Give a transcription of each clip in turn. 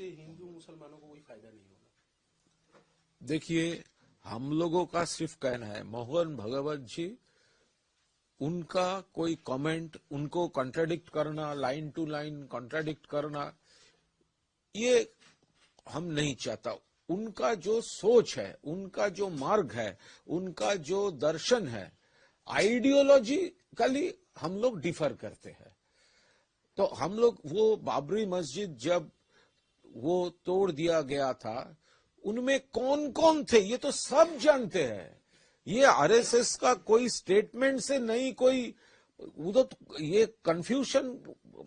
इससे हिंदू मुसलमानों को कोई फायदा नहीं होगा। देखिए, हम लोगों का सिर्फ कहना है, मोहन भागवत जी, उनका कोई कमेंट, उनको कॉन्ट्राडिक्ट करना, लाइन टू लाइन कॉन्ट्राडिक्ट करना, ये हम नहीं चाहता। उनका जो सोच है, उनका जो मार्ग है, उनका जो दर्शन है, आइडियोलॉजिकली हम लोग डिफर करते हैं। तो हम लोग वो बाबरी मस्जिद जब वो तोड़ दिया गया था, उनमें कौन कौन थे ये तो सब जानते हैं। ये आरएसएस का कोई स्टेटमेंट से नहीं, कोई वो तो ये कंफ्यूजन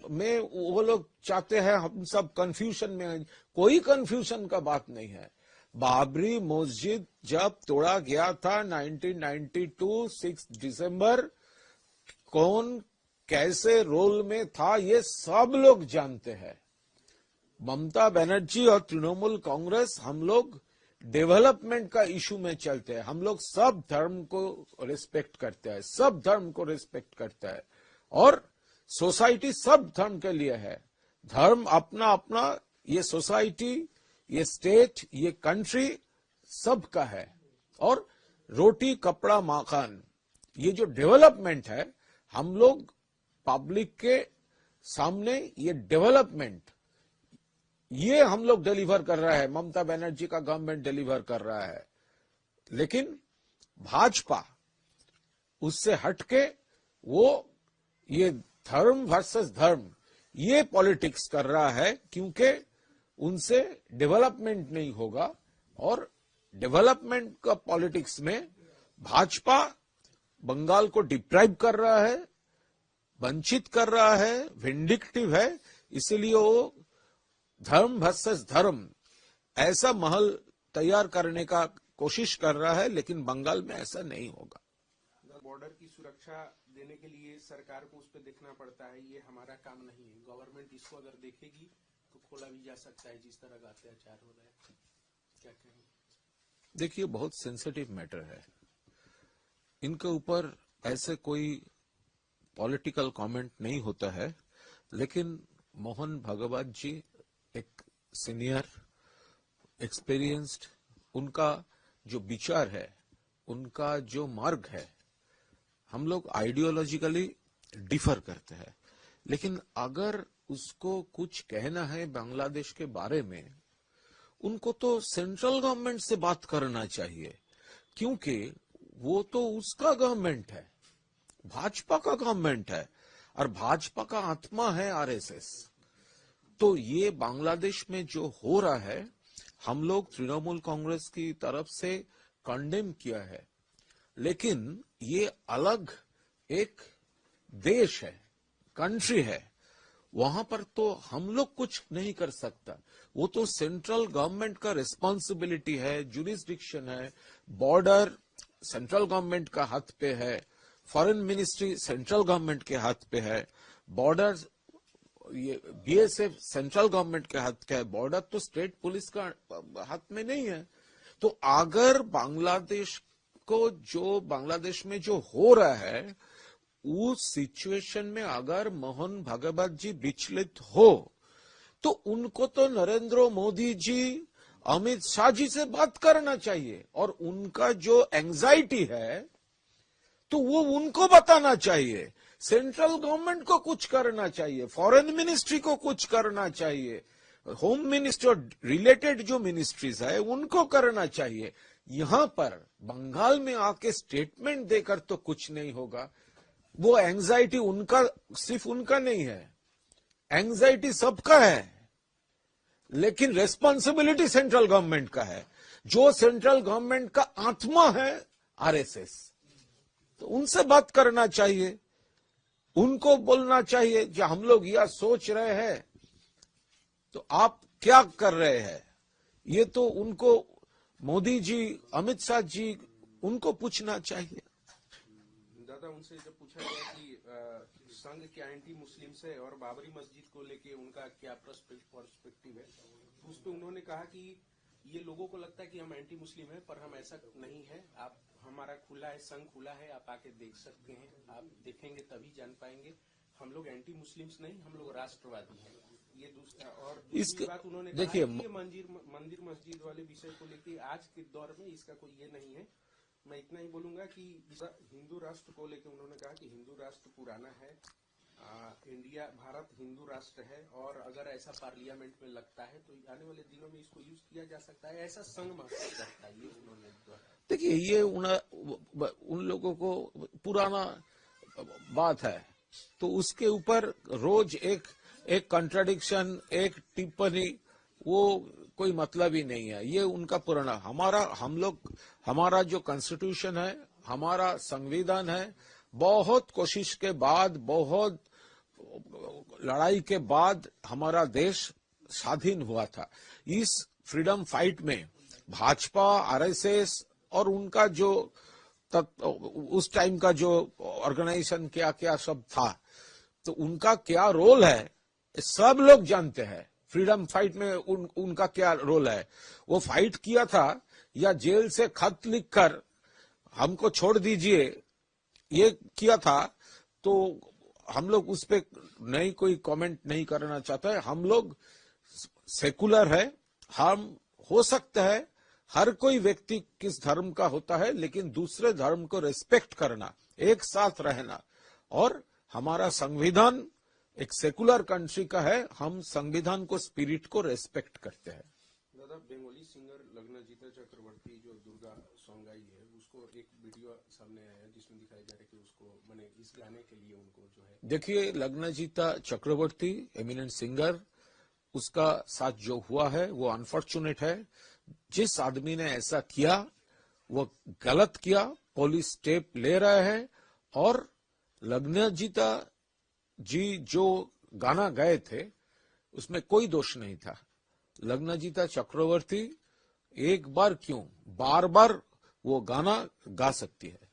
में वो लोग चाहते हैं, हम सब कंफ्यूजन में, कोई कंफ्यूजन का बात नहीं है। बाबरी मस्जिद जब तोड़ा गया था 1992 6 दिसंबर, कौन कैसे रोल में था ये सब लोग जानते हैं। ममता बनर्जी और तृणमूल कांग्रेस, हम लोग डेवलपमेंट का इशू में चलते हैं। हम लोग सब धर्म को रिस्पेक्ट करते हैं, सब धर्म को रिस्पेक्ट करते हैं, और सोसाइटी सब धर्म के लिए है। धर्म अपना अपना, ये सोसाइटी, ये स्टेट, ये कंट्री सबका है। और रोटी कपड़ा मकान, ये जो डेवलपमेंट है, हम लोग पब्लिक के सामने ये डेवलपमेंट, ये हम लोग डिलीवर कर रहा है, ममता बनर्जी का गवर्नमेंट डिलीवर कर रहा है। लेकिन भाजपा उससे हटके वो ये धर्म वर्सेस धर्म, ये पॉलिटिक्स कर रहा है, क्योंकि उनसे डेवलपमेंट नहीं होगा। और डेवलपमेंट का पॉलिटिक्स में भाजपा बंगाल को डिप्राइव कर रहा है, वंचित कर रहा है, विंडिक्टिव है। इसलिए वो धर्म वर्सेस धर्म ऐसा महल तैयार करने का कोशिश कर रहा है, लेकिन बंगाल में ऐसा नहीं होगा। बॉर्डर की सुरक्षा देने के लिए सरकार को उस पर देखना पड़ता है, ये हमारा काम नहीं है। गवर्नमेंट इसको अगर देखेगी तो खोला भी जा सकता है, जिस तरह का अत्याचार हो रहा है। क्या कहेंगे? देखिए, बहुत सेंसिटिव मैटर है, इनके ऊपर ऐसे कोई पॉलिटिकल कमेंट नहीं होता है। लेकिन मोहन भागवत जी एक सीनियर, एक्सपीरियंस्ड, उनका जो विचार है, उनका जो मार्ग है, हम लोग आइडियोलॉजिकली डिफर करते हैं। लेकिन अगर उसको कुछ कहना है बांग्लादेश के बारे में, उनको तो सेंट्रल गवर्नमेंट से बात करना चाहिए, क्योंकि वो तो उसका गवर्नमेंट है, भाजपा का गवर्नमेंट है, और भाजपा का आत्मा है आरएसएस। तो ये बांग्लादेश में जो हो रहा है, हम लोग तृणमूल कांग्रेस की तरफ से कंडेम किया है। लेकिन ये अलग एक देश है, कंट्री है, वहां पर तो हम लोग कुछ नहीं कर सकता। वो तो सेंट्रल गवर्नमेंट का रिस्पॉन्सिबिलिटी है, जुरिस्डिक्शन है। बॉर्डर सेंट्रल गवर्नमेंट का हाथ पे है, फॉरेन मिनिस्ट्री सेंट्रल गवर्नमेंट के हाथ पे है, बॉर्डर ये बीएसएफ सेंट्रल गवर्नमेंट के हाथ का है, बॉर्डर तो स्टेट पुलिस का हाथ में नहीं है। तो अगर बांग्लादेश को, जो बांग्लादेश में जो हो रहा है, उस सिचुएशन में अगर मोहन भागवत जी विचलित हो, तो उनको तो नरेंद्र मोदी जी, अमित शाह जी से बात करना चाहिए, और उनका जो एंजाइटी है तो वो उनको बताना चाहिए। सेंट्रल गवर्नमेंट को कुछ करना चाहिए, फॉरेन मिनिस्ट्री को कुछ करना चाहिए, होम मिनिस्टर रिलेटेड जो मिनिस्ट्रीज है उनको करना चाहिए। यहां पर बंगाल में आके स्टेटमेंट देकर तो कुछ नहीं होगा। वो एंजाइटी उनका, सिर्फ उनका नहीं है, एंजाइटी सबका है, लेकिन रेस्पॉन्सिबिलिटी सेंट्रल गवर्नमेंट का है। जो सेंट्रल गवर्नमेंट का आत्मा है आरएसएस, तो उनसे बात करना चाहिए, उनको बोलना चाहिए कि हम लोग यह सोच रहे हैं, तो आप क्या कर रहे हैं। ये तो उनको मोदी जी, अमित शाह जी, उनको पूछना चाहिए। दादा, उनसे जब पूछा गया कि संघ क्या एंटी मुस्लिम है और बाबरी मस्जिद को लेके उनका क्या पर्सपेक्टिव है, तो उस पर उन्होंने कहा कि ये लोगों को लगता है कि हम एंटी मुस्लिम है, पर हम ऐसा नहीं है। आप, हमारा खुला है, संघ खुला है, आप आके देख सकते हैं, आप देखेंगे तभी जान पाएंगे। हम लोग एंटी मुस्लिम्स नहीं, हम लोग राष्ट्रवादी हैं। ये और दूसरी इसके बात उन्होंने देखिए, कहा कि ये मंदिर मस्जिद वाले विषय को लेके आज के दौर में इसका कोई ये नहीं है। मैं इतना ही बोलूंगा कि हिंदू राष्ट्र को लेके उन्होंने कहा कि हिंदू राष्ट्र पुराना है, इंडिया भारत हिंदू राष्ट्र है, और अगर ऐसा पार्लियामेंट में लगता है तो आने वाले दिनों में इसको यूज किया जा सकता है, ऐसा संघ महसूस करता है ये उन्होंने। देखिए, ये उन लोगों को पुराना बात है, तो उसके ऊपर रोज एक कंट्राडिक्शन, एक टिप्पणी, वो कोई मतलब ही नहीं है। ये उनका पुराना, हमारा जो कॉन्स्टिट्यूशन है, हमारा संविधान है, बहुत कोशिश के बाद, बहुत लड़ाई के बाद हमारा देश स्वाधीन हुआ था। इस फ्रीडम फाइट में भाजपा, आरएसएस और उनका जो उस टाइम का जो ऑर्गेनाइजेशन क्या क्या सब था, तो उनका क्या रोल है सब लोग जानते हैं। फ्रीडम फाइट में उनका क्या रोल है, वो फाइट किया था या जेल से खत लिखकर हमको छोड़ दीजिए, ये किया था। तो हम लोग उस पे नहीं कोई कमेंट नहीं करना चाहता है। हम लोग सेकुलर है, हम हो सकता है हर कोई व्यक्ति किस धर्म का होता है, लेकिन दूसरे धर्म को रिस्पेक्ट करना, एक साथ रहना, और हमारा संविधान एक सेकुलर कंट्री का है, हम संविधान को, स्पिरिट को रेस्पेक्ट करते हैं। दादा, बंगाली सिंगर लग्नजिता चक्रवर्ती जो दुर्गा सॉन्ग आई है, उसको एक वीडियो सामने आया है जिसमें दिखाया जा रहा है कि उसको मैंने इस गाने के लिए उनको जो है, देखिए, लग्नजिता चक्रवर्ती एमिनेंट सिंगर, उसका साथ जो हुआ है वो अनफॉर्चुनेट है। जिस आदमी ने ऐसा किया वो गलत किया, पुलिस स्टेप ले रहा है। और लग्नजिता जी जो गाना गाए थे उसमें कोई दोष नहीं था। लग्नजिता चक्रवर्ती एक बार क्यों, बार बार वो गाना गा सकती है।